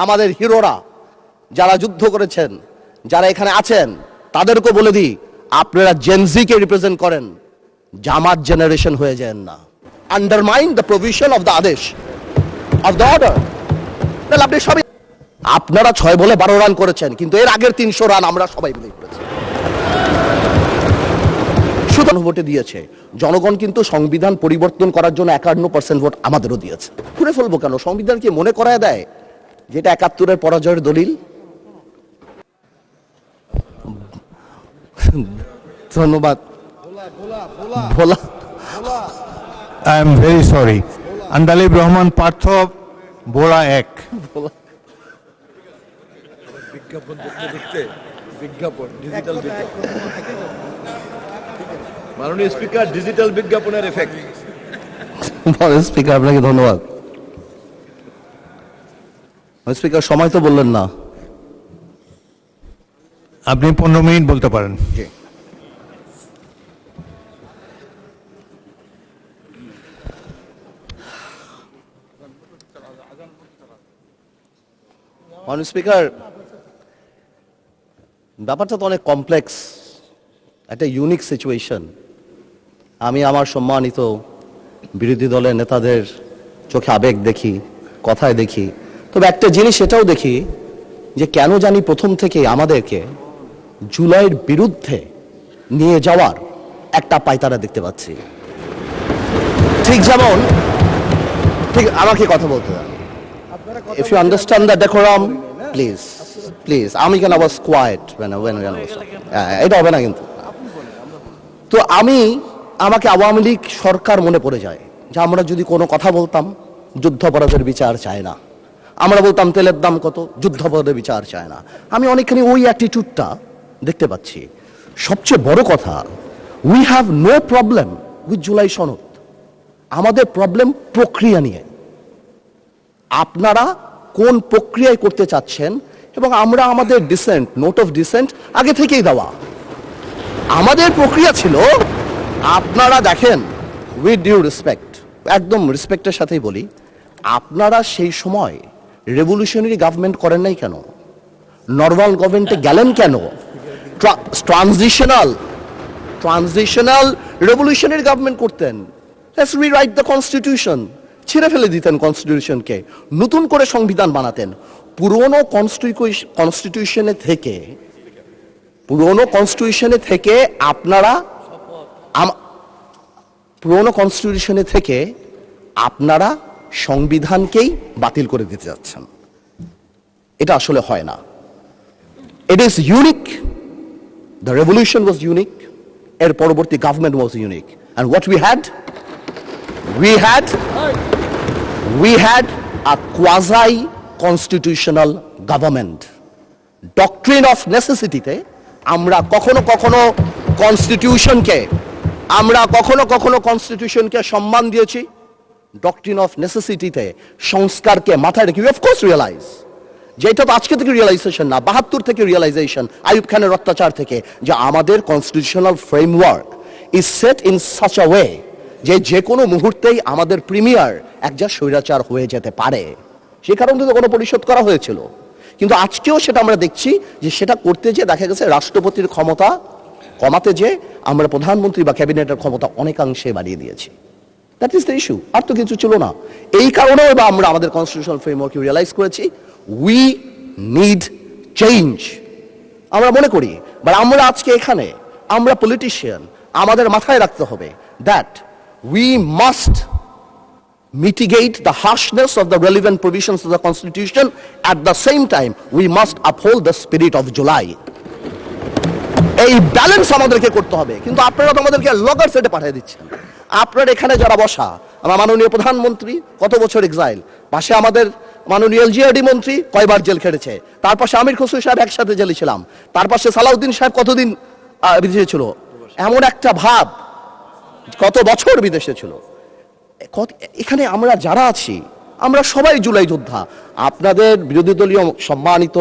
আমাদের হিরোরা যারা যুদ্ধ করেছেন, যারা এখানে আছেন, তাদেরকে বলে দিই, আপনারা জেনজিকে রিপ্রেজেন্ট করেন, জামাত জেনারেশন হয়ে যান না। Undermine the provision of the আদেশ অফ দ্য অর্ডার। তাহলে আপনি সবাই, আপনারা 6 বলে 12 রান করেছেন, কিন্তু এর আগের 300 রান আমরা সবাই মিলে করেছি। সুতরাং ভোটে দিয়েছে জনগণ, কিন্তু সংবিধান পরিবর্তন করার জন্য 51% ভোট আমাদেরও দিয়েছে। ঘুরে ফেলবো কেন? সংবিধান কি মনে করায় দেয় যেটা 71-এর পরাজয়ের দলিল? ধন্যবাদ। ভোলা, I am very sorry. Andalib Rahman Partha, বোরা 1। বিজ্ঞাপন দেখতে বিজ্ঞাপন, ডিজিটাল বিজ্ঞাপন। মাননীয় স্পিকার, ডিজিটাল বিজ্ঞাপনের এফেক্ট। স্পিকার আপনাকে ধন্যবাদ। স্পিকার সময় তো বললেন না। আপনি 15 মিনিট বলতে পারেন। মাননীয় স্পিকার, ব্যাপারটা তো অনেক কমপ্লেক্স, একটা ইউনিক সিচুয়েশন। আমি আমার সম্মানিত বিরোধী দলের নেতাদের চোখে আবেগ দেখি, কথায় দেখি, তবে একটা জিনিস এটাও দেখি যে কেন জানি প্রথম থেকে আমাদেরকে জুলাইয়ের বিরুদ্ধে নিয়ে যাওয়ার একটা পায়তারা দেখতে পাচ্ছি। ঠিক যেমন, ঠিক আমাকে কথা বলতে দেন। If you understand the decorum, please, please. আমি কেন I was quiet when I was এটা হবে না কিন্তু। তো আমাকে আওয়ামী লীগ সরকার মনে পড়ে যায় যে আমরা যদি কোনো কথা বলতাম, যুদ্ধাপরাধের বিচার চায় না। আমরা বলতাম তেলের দাম কত, যুদ্ধাপরাধের বিচার চায় না। আমি অনেকখানি ওই অ্যাটিটিউডটা দেখতে পাচ্ছি। সবচেয়ে বড় কথা, we have no problem with July সনদ। আমাদের প্রবলেম প্রক্রিয়া নিয়ে। আপনারা কোন প্রক্রিয়ায় করতে চাচ্ছেন, এবং আমরা আমাদের ডিসেন্ট, নোট অফ ডিসেন্ট আগে থেকেই দেওয়া। আমাদের প্রক্রিয়া ছিল, আপনারা দেখেন, উইথ ডিউ রেসপেক্ট, একদম রেসপেক্টের সাথেই বলি, আপনারা সেই সময় রেভলিউশনারি গভর্নমেন্ট করেন নাই কেন? নর্মাল গভর্নমেন্টে গেলেন কেন? ট্রানজিশনাল রেভলিউশনারি গভর্নমেন্ট করতেন। লেটস রিরাইট দ্য কনস্টিটিউশন, ছিঁড়ে ফেলে দিতেন কনস্টিটিউশনকে, নতুন করে সংবিধান বানাতেন। পুরনো কনস্টিটিউশনে থেকে আপনারা সংবিধানকেই বাতিল করে দিতে যাচ্ছেন। এটা আসলে হয় না। It is unique. The revolution was unique, এর পরবর্তী government was unique, and what we had a quasi constitutional government. Doctrine of necessity তে আমরা কখনো কনস্টিটিউশনকে সম্মান দিয়েছি। ডক্ট্রিন অফ নেসেসিটিতে সংস্কারকে মাথায় রেখে অফ কোর্স রিয়েলাইজ, যেটা তো আজকে থেকে রিয়েলাইজেশন না, 72 থেকে রিয়েলাইজেশন, আইয়ুব খানের অত্যাচার থেকে, যে আমাদের constitutional framework is set in such a way যে কোনো মুহূর্তেই আমাদের প্রিমিয়ার একজন স্বৈরাচার হয়ে যেতে পারে। সে কারণে তো কোনো পরিশোধ করা হয়েছিল, কিন্তু আজকেও সেটা আমরা দেখছি যে সেটা করতে যে দেখা গেছে রাষ্ট্রপতির ক্ষমতা কমাতে যে আমরা প্রধানমন্ত্রী বা ক্যাবিনেটের ক্ষমতা অনেকাংশে বাড়িয়ে দিয়েছি। দ্যাট ইজ দ্য ইস্যু, আর তো কিছু ছিল না। এই কারণেও বা আমরা আমাদের কনস্টিটিউশনাল ফ্রেমওয়ার্ক রিয়েলাইজ করেছি উই নিড চেঞ্জ। আমরা মনে করি, বাট আমরা আজকে এখানে, আমরা পলিটিশিয়ান, আমাদের মাথায় রাখতে হবে that we must mitigate the harshness of the relevant provisions of the Constitution. At the same time, we must uphold the spirit of July. এই ব্যালেন্স আমাদেরকে করতে হবে। কিন্তু আপনারা তো আমাদেরকে লগার সেটে পাঠিয়ে দিচ্ছেন। আপনারা এখানে যারা বসা, আমার মাননীয় প্রধানমন্ত্রী কত বছর এক্সাইল, পাশে আমাদের মাননীয় এলজিআরডি মন্ত্রী কয়বার জেল খেটেছে, তার পাশে আমির খসরু সাহেব একসাথে জেলে ছিলাম, তার পাশে সালাউদ্দিন সাহেব কতদিন বিদেশে ছিল, এমন একটা ভাব, কত বছর বিদেশে ছিল। এখানে আমরা যারা আছি, আমরা সবাই জুলাই যোদ্ধা। আপনাদের বিরোধী দলীয় সম্মানিত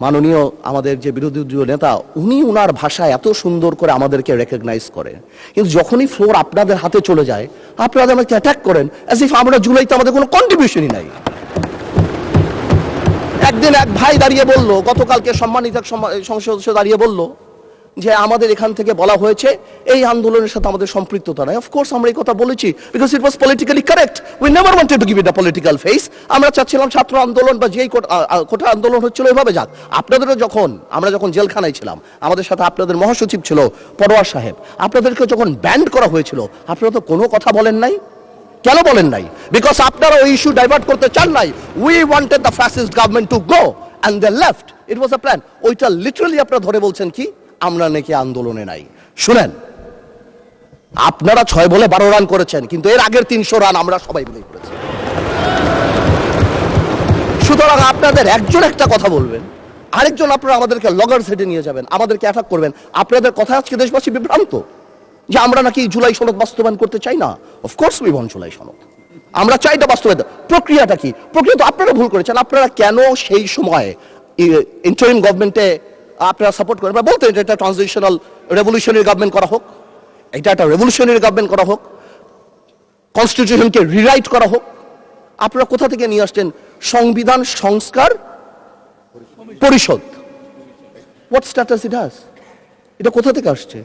মাননীয় আমাদের যে বিরোধী দলীয় নেতা, উনি উনার ভাষায় এত সুন্দর করে আমাদেরকে রেকগনাইজ করেন, কিন্তু যখনই ফ্লোর আপনাদের হাতে চলে যায়, আপনারা আমাকে অ্যাটাক করেন অ্যাজ ইফ আমরা জুলাইতে আমাদের কোনো কন্ট্রিবিউশনই নাই। সেদিন এক ভাই দাঁড়িয়ে বলল, গতকালকে সম্মানিত এক সংসদ সদস্য দাঁড়িয়ে বলল যে আমাদের এখান থেকে বলা হয়েছে এই আন্দোলনের সাথে আমাদের সম্পৃক্ততা নাই। অফকোর্স আমরা এই কথা বলেছি, because it was politically correct. We never wanted to give it a political face. আমরা চাচ্ছিলাম ছাত্র আন্দোলন বা যেই কোটা আন্দোলন হচ্ছিল ওইভাবে যাক। আপনাদেরও আমরা যখন জেলখানায় ছিলাম, আমাদের সাথে আপনাদের মহাসচিব ছিল পরোয়ার সাহেব, আপনাদেরকে যখন ব্যান্ড করা হয়েছিল আপনারা তো কোনো কথা বলেন নাই। কেন বলেন নাই? বিকজ আপনারা ওই ইস্যু ডাইভার্ট করতে চান নাই। We wanted the fascist government to go and they left. It was a plan. ওইটা লিটারালি আপনারা ধরে বলছেন কি আমরা নাকি আন্দোলনে নাই। শুনেন, আপনারা 6 বলে 12 রান করেছেন, কিন্তু এর আগের 300 রান আমরা সবাই মিলে করেছি। সুতরাং আপনাদের একজন একটা কথা বলবেন, আরেকজন আপনারা আমাদেরকে লগর সেটে নিয়ে যাবেন, আমাদেরকে অ্যাটাক করবেন। আপনাদের কথা আজকে দেশবাসী বিভ্রান্ত যে আমরা নাকি জুলাই সনদ বাস্তবায়ন করতে চাই না। অফকোর্স উই ওয়ান্ট জুলাই সনদ, আমরা চাই এটা বাস্তবায়ন। প্রক্রিয়াটা কি? প্রক্রিয়া তো আপনারা ভুল করেছেন। আপনারা কেন সেই সময় ইন্টারিম গভর্নমেন্টে আপনারা সাপোর্ট করেন? বলতেন এটা ট্রানজিশনাল রেভলিউশনারি গভর্নমেন্ট করা হোক, এটা একটা রেভলিউশনারি গভর্নমেন্ট করা হোক, কনস্টিটিউশনকে রিরাইট করা হোক। আপনারা কোথা থেকে নিয়ে আসছেন সংবিধান সংস্কার পরিষদ? What status it has? এটা কোথা থেকে আসছে?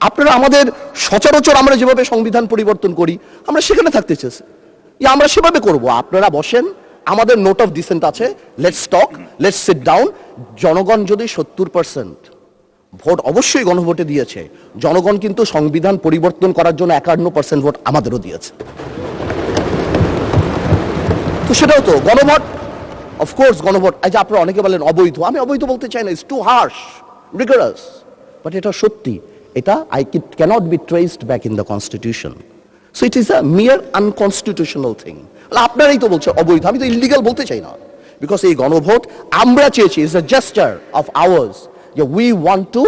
আপনারা আমাদের সচরাচর আমরা যেভাবে সংবিধান পরিবর্তন করি আমরা সেখানে থাকতে চেয়েছি, আমরা সেভাবে করব। আপনারা বসেন, আমাদের নোট অফ ডিসেন্ট আছে, let's talk, let's sit down. জনগণ যদি 70% ভোট অবশ্যই গণভোটে দিয়েছে, জনগণ কিন্তু সংবিধান পরিবর্তন করার জন্য 51% ভোট আমাদেরও দিয়েছে। তো সেটাও তো গণভোট, অফকোর্স গণভোট। আজ আপনারা অনেকে বলেন অবৈধ, আমি অবৈধ বলতে চাই না, ইটস টু হার্শ, রিগরাস, বাট এটা সত্যি। এটা it cannot be traced back in the constitution, so it is a mere unconstitutional thing. আপনারাই তো বলছেন অবৈধ, আমি তো ইলিগাল বলতে চাই না, বিকজ এই গণভোট আমরা চেয়েছি, is a gesture of ours যে we want to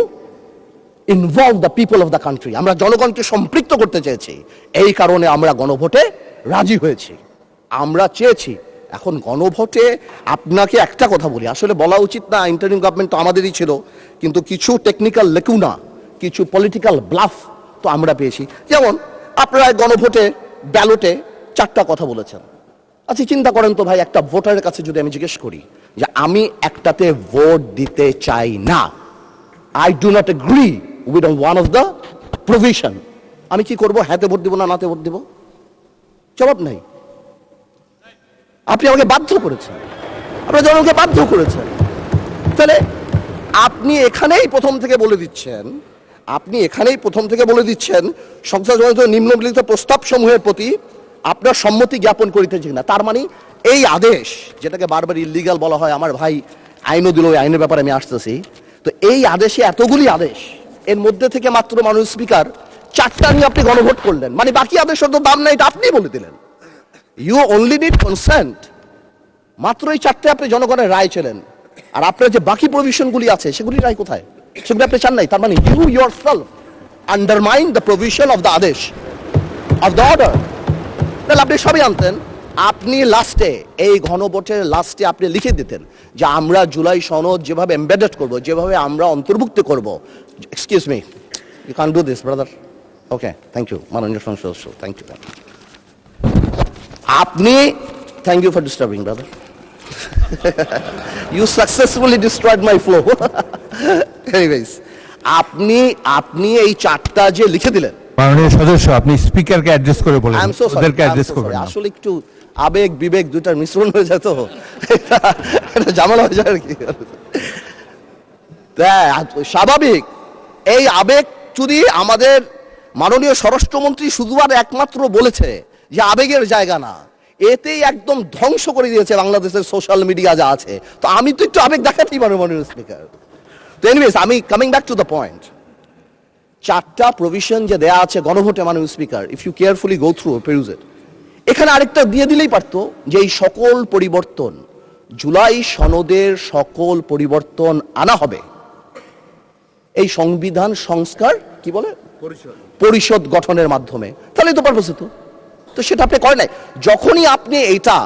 involve the people of the country, আমরা জনগণকে সম্পৃক্ত করতে চেয়েছি। এই কারণে আমরা গণভোটে রাজি হয়েছি, আমরা চেয়েছি। এখন গণভোটে আপনাকে একটা কথা বলি, আসলে বলা উচিত না, ইন্টারিম গভর্নমেন্ট তো আমাদেরই ছিল, কিন্তু কিছু টেকনিক্যাল লেকুনা, কিছু পলিটিক্যাল ব্লাফ তো আমরা পেয়েছি। যেমন আপনারা গণভোটে ব্যালটে 4টা কথা বলেছেন। আচ্ছা চিন্তা করেন তো ভাই, একটা ভোটারের কাছে যদি আমি জিজ্ঞেস করি যে আমি একটাতে ভোট দিতে চাই না, I do not agree with one of the provision, আমি কি করব? হ্যাঁতে ভোট দিব না নাতে ভোট দিব? জবাব নাই। আপনি আমাকে বাধ্য করেছেন, আপনারা জনগণকে বাধ্য করেছেন। তাহলে আপনি এখানেই প্রথম থেকে বলে দিচ্ছেন সংসদ নিম্নলিখিত প্রস্তাব সমূহের প্রতি আপনার সম্মতি জ্ঞাপন করিতেছেন না। তার মানে এই আদেশ, যেটাকে বারবার ইলিগাল বলা হয়, আমার ভাই আইনও দিল, ওই আইনের ব্যাপারে আমি আসতেছি। তো এই আদেশে এতগুলি আদেশ, এর মধ্যে থেকে মাত্র মাননীয় স্পিকার 4টা নিয়ে আপনি গণভোট করলেন, মানে বাকি আদেশের তো দাম নাই, এটা আপনি বলে দিলেন। You only need consent. মাত্র এই 4টে আপনি জনগণের রায় ছিলেন, আর আপনার যে বাকি প্রভিশনগুলি আছে সেগুলি রায় কোথায়? সেগুলি আপনি চান নাই। তার মানে you yourself undermine the provision of the আদেশ of the order. তাহলে আপনি সবই আনতেন, আপনি লাস্টে এই গণভোটের লাস্টে আপনি লিখে দিতেন যে আমরা জুলাই সনদ যেভাবে এমবেডেড করব, যেভাবে আমরা অন্তর্ভুক্ত করব। Excuse me, you can do this brother. Okay, thank you মাননীয় সংসদ সদস্য, থ্যাংক ইউ। আপনি, thank you for disturbing brother, you successfully destroyed my flow. Anyways, আপনি এই 4টা যে লিখে দিলেন, মাননীয় সদস্য আপনি স্পিকারকে অ্যাড্রেস করে বলেন, আই এম সো সরি, ওদেরকে অ্যাড্রেস করবেন না। আসলে একটু আবেগ বিবেক দুটার মিশ্রণ হয়ে যায়, তো এটা ঝামেলা হয়ে যায় আর কি। স্বাভাবিক, এই আবেগ যদি আমাদের মাননীয় স্বরাষ্ট্রমন্ত্রী শুধু আর একমাত্র বলেছে যে আবেগের জায়গা না, এতেই একদম ধ্বংস করে দিয়েছে বাংলাদেশের সোশ্যাল মিডিয়া যা আছে। তো আমি তো একটু আবেগ দেখাতেই পারবো মাননীয় স্পিকার। তো এনিওয়েজ, আমি coming back to the point, 4টা প্রভিশন যে দেয়া আছে গণভোটে মাননীয় speaker, if you carefully go through peruse it, এখানে আরেকটা দিয়ে দিলেই পারতো যে এই সকল পরিবর্তন, জুলাই সনদের সকল পরিবর্তন আনা হবে এই সংবিধান সংস্কার কি বলে পরিষদ গঠনের মাধ্যমে, তাহলে তো পারপোজ হতো। তো সেটা আপনি করেন নাই। যখনই আপনি এইটা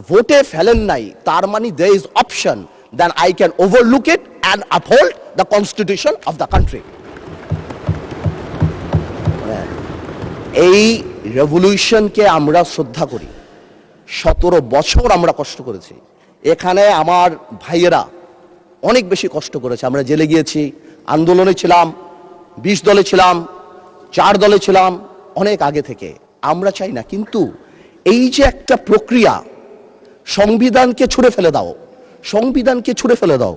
ভোটে ফেলেন নাই, তার মানে there is option then I can overlook it and uphold the constitution of the country. এই রেভলিউশনকে আমরা শ্রদ্ধা করি, 17 বছর আমরা কষ্ট করেছি, এখানে আমার ভাইয়েরা অনেক বেশি কষ্ট করেছে। আমরা জেলে গিয়েছি, আন্দোলনে ছিলাম, 20 দলে ছিলাম, 4 দলে ছিলাম অনেক আগে থেকে। আমরা চাই না, কিন্তু এই যে একটা প্রক্রিয়া, সংবিধানকে ছুঁড়ে ফেলে দাও, সংবিধানকে ছুঁড়ে ফেলে দাও।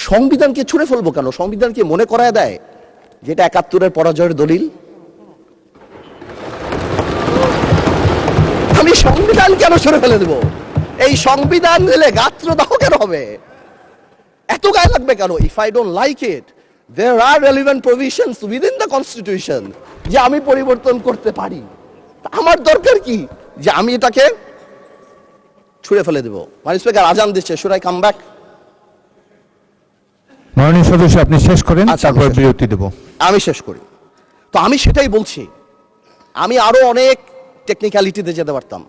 সংবিধানকে ছুঁড়ে ফেলবো কেন? সংবিধানকে মনে করায় দেয় যেটা 71-এর পরাজয়ের দলিল। আমি সংবিধান কেন ছুঁড়ে ফেলে দেব? এই সংবিধান দিলে গাত্রদাহ কেন হবে? এত গায়ে লাগবে কেন? If I don't like it, there are relevant provisions within the constitution যে আমি পরিবর্তন করতে পারি। আমার দরকার কি যে আমি এটাকে ছুঁড়ে ফেলে দেব? মানে স্পিকার আজান দিচ্ছে, শুড আই কাম ব্যাক? মাননীয় সদস্য, আপনি শেষ করেন, আচ্ছা, তারপর আমি শেষ বিরতি দেব। আমি শেষ করি। তো আমি সেটাই বলছি, আমি আরো অনেক টেকনিক্যালিটিতে যেতে পারতাম,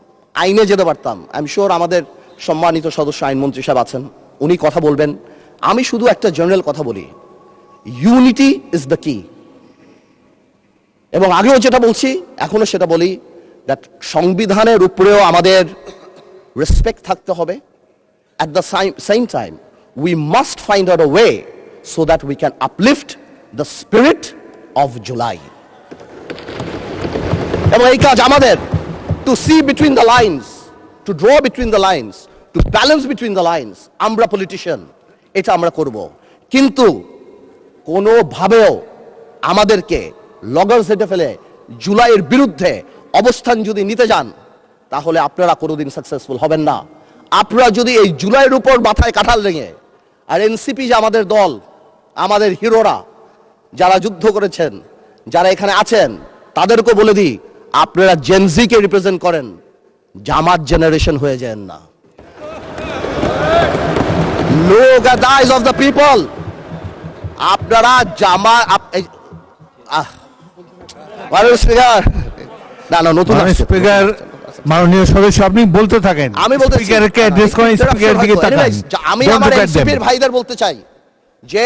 আইনে যেতে পারতাম। আই এম শিওর আমাদের সম্মানিত সদস্য আইনমন্ত্রী সাহেব আছেন, উনি কথা বলবেন। আমি শুধু একটা জেনারেল কথা বলি, ইউনিটি ইজ দ্য কি। এবং আগেও যেটা বলছি, এখনো সেটা বলি, দ্যাট সংবিধানের উপরেও আমাদের রেসপেক্ট থাকতে হবে। At the same time, we must find out a way so that we can uplift the spirit of July. এবং এই কাজ আমাদের, to see between the lines, to draw between the lines, to balance between the lines. আমরা politician, এটা আমরা করব, কিন্তু কোনোভাবেও আমাদেরকে লগর সেটে ফেলে জুলাইয়ের বিরুদ্ধে অবস্থান যদি নিতে যান, তাহলে আপনারা কোনোদিন সাকসেসফুল হবেন না। আপনারা যদি এই জুলাইয়ের উপর মাথায় কাঁঠাল রেঙে, আর এনসিপি যে আমাদের দল, আমাদের হিরোরা যারা যুদ্ধ করেছেন, যারা এখানে আছেন, তাদেরকে বলে দিই, আপনারা জেনজিকে রিপ্রেজেন্ট করেন, জামাত জেনারেশন হয়ে যান না। Look at the eyes of the people. আপনারা নতুন স্পিকার, মাননীয় সদস্য, আপনি বলতে থাকেন। আমি বলতে স্পিকারকে অ্যাড্রেস করেন, স্পিকারের দিকে তাকান। আমি Don't আমার look at them. এনসিপির ভাইদের বলতে চাই যে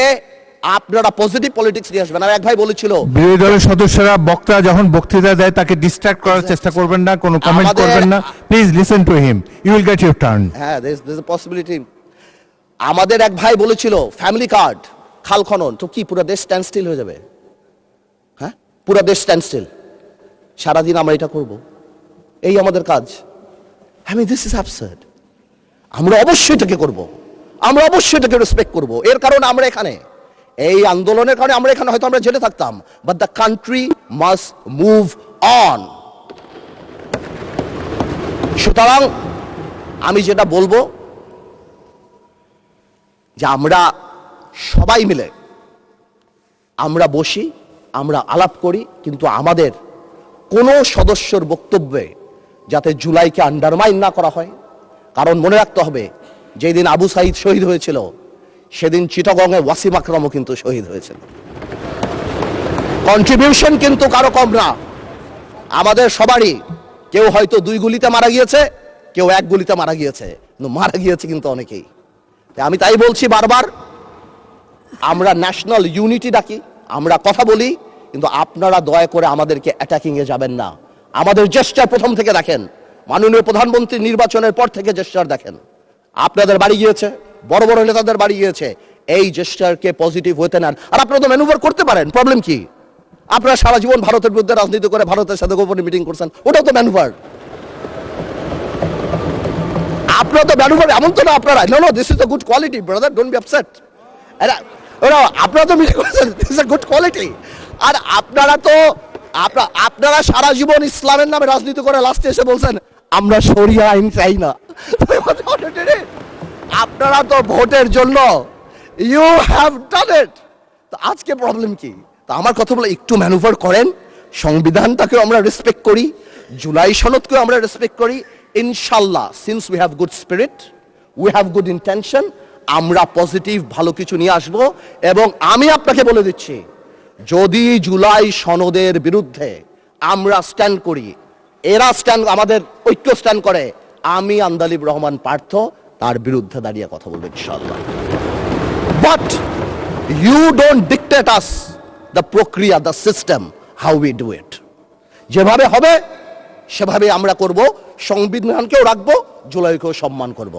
আপনারা পজিটিভ পলিটিক্স নিয়ে আসবেন। আর এক ভাই বলেছিল, বিরোধী দলের সদস্যরা বক্তা যখন বক্তৃতা দেয় তাকে ডিস্ট্রাক্ট করার চেষ্টা করবেন না, কোনো কমেন্ট আমাদের- করবেন না। Please listen to him, you will get your turn. হ্যাঁ, there's a possibility. আমাদের এক ভাই বলেছিল ফ্যামিলি কার্ড, খাল খনন, তো কি পুরো দেশ স্ট্যান্ড স্টিল হয়ে যাবে? হ্যাঁ, পুরো দেশ স্ট্যান্ড স্টিল, সারাদিন আমরা এটা করব, এই আমাদের কাজ? This is absurd. আমরা অবশ্যই এটাকে করব, আমরা অবশ্যই এটাকে রেসপেক্ট করব। এর কারণে আমরা এখানে, এই আন্দোলনের কারণে আমরা এখানে, হয়তো আমরা জেলে থাকতাম, but the country must move on. সুতরাং আমি যেটা বলবো যে আমরা সবাই মিলে আমরা বসি, আমরা আলাপ করি, কিন্তু আমাদের কোনো সদস্যর বক্তব্যে যাতে জুলাইকে আন্ডারমাইন না করা হয়। কারণ মনে রাখতে হবে, যেদিন আবু সাইদ শহীদ হয়েছিল, সেদিন চিটাগংয়ে ওয়াসিম আকরামও কিন্তু শহীদ হয়েছিল। কন্ট্রিবিউশন কিন্তু কারো কম না, আমাদের সবারই। কেউ হয়তো 2 গুলিতে মারা গিয়েছে, কেউ 1 গুলিতে মারা গিয়েছে, কিন্তু মারা গিয়েছে কিন্তু অনেকেই। আমি তাই বলছি বারবার, আমরা ন্যাশনাল ইউনিটি ডাকি, আমরা কথা বলি, কিন্তু আপনারা দয়া করে আমাদেরকে অ্যাটাকিং এ যাবেন না। আমাদের জেস্টার প্রথম থেকে দেখেন, মাননীয় প্রধানমন্ত্রী নির্বাচনের পর থেকে জেস্টার দেখেন, আপনাদের বাড়ি গিয়েছে, বড় বড় নেতাদের বাড়ি গিয়েছে, এই জেস্টারকে পজিটিভ হতে নেন। আর আপনারা তো ম্যানুভার করতে পারেন, প্রবলেম কি? আপনারা সারা জীবন ভারতের বিরুদ্ধে রাজনীতি করে ভারতের সাথে গোপনে মিটিং করছেন, ওটাও তো ম্যানুভার। আপনারা তো ম্যানুভার, এমন তো না আপনারা, no this is a good quality brother, don't be upset. আপনারা তো মিটিং করছেন, this is a good quality. আর আপনারা সারা জীবন ইসলামের নামে রাজনীতি করে লাস্টে এসে বলছেন আমরা শরিয়া আইন চাই না। আপনারা তো ভোটের জন্য, ইউ হ্যাভ ডান ইট। তো আজকে প্রবলেম কি? তো আমার কথা বলে একটু ম্যানুভার করেন, সংবিধানটাকেও আমরা রেসপেক্ট করি, জুলাই সনদকেও আমরা রেসপেক্ট করি। ইনশাল্লাহ, since we have good spirit, we have good intention, আমরা পজিটিভ ভালো কিছু নিয়ে আসব। এবং আমি আপনাকে বলে দিচ্ছি, যদি জুলাই সনদের বিরুদ্ধে আমরা স্ট্যান্ড করি, এরা স্ট্যান্ড, আমাদের ঐক্য স্ট্যান্ড করে, আমি আন্দালিব রহমান পার্থ তার বিরুদ্ধে দাঁড়িয়ে কথা বলবো ইনশাআল্লাহ। But you don't dictate us the প্রক্রিয়া, the system, how we do it. যেভাবে হবে সেভাবে আমরা করব, সংবিধানকেও রাখবো, জুলাইকেও সম্মান করব।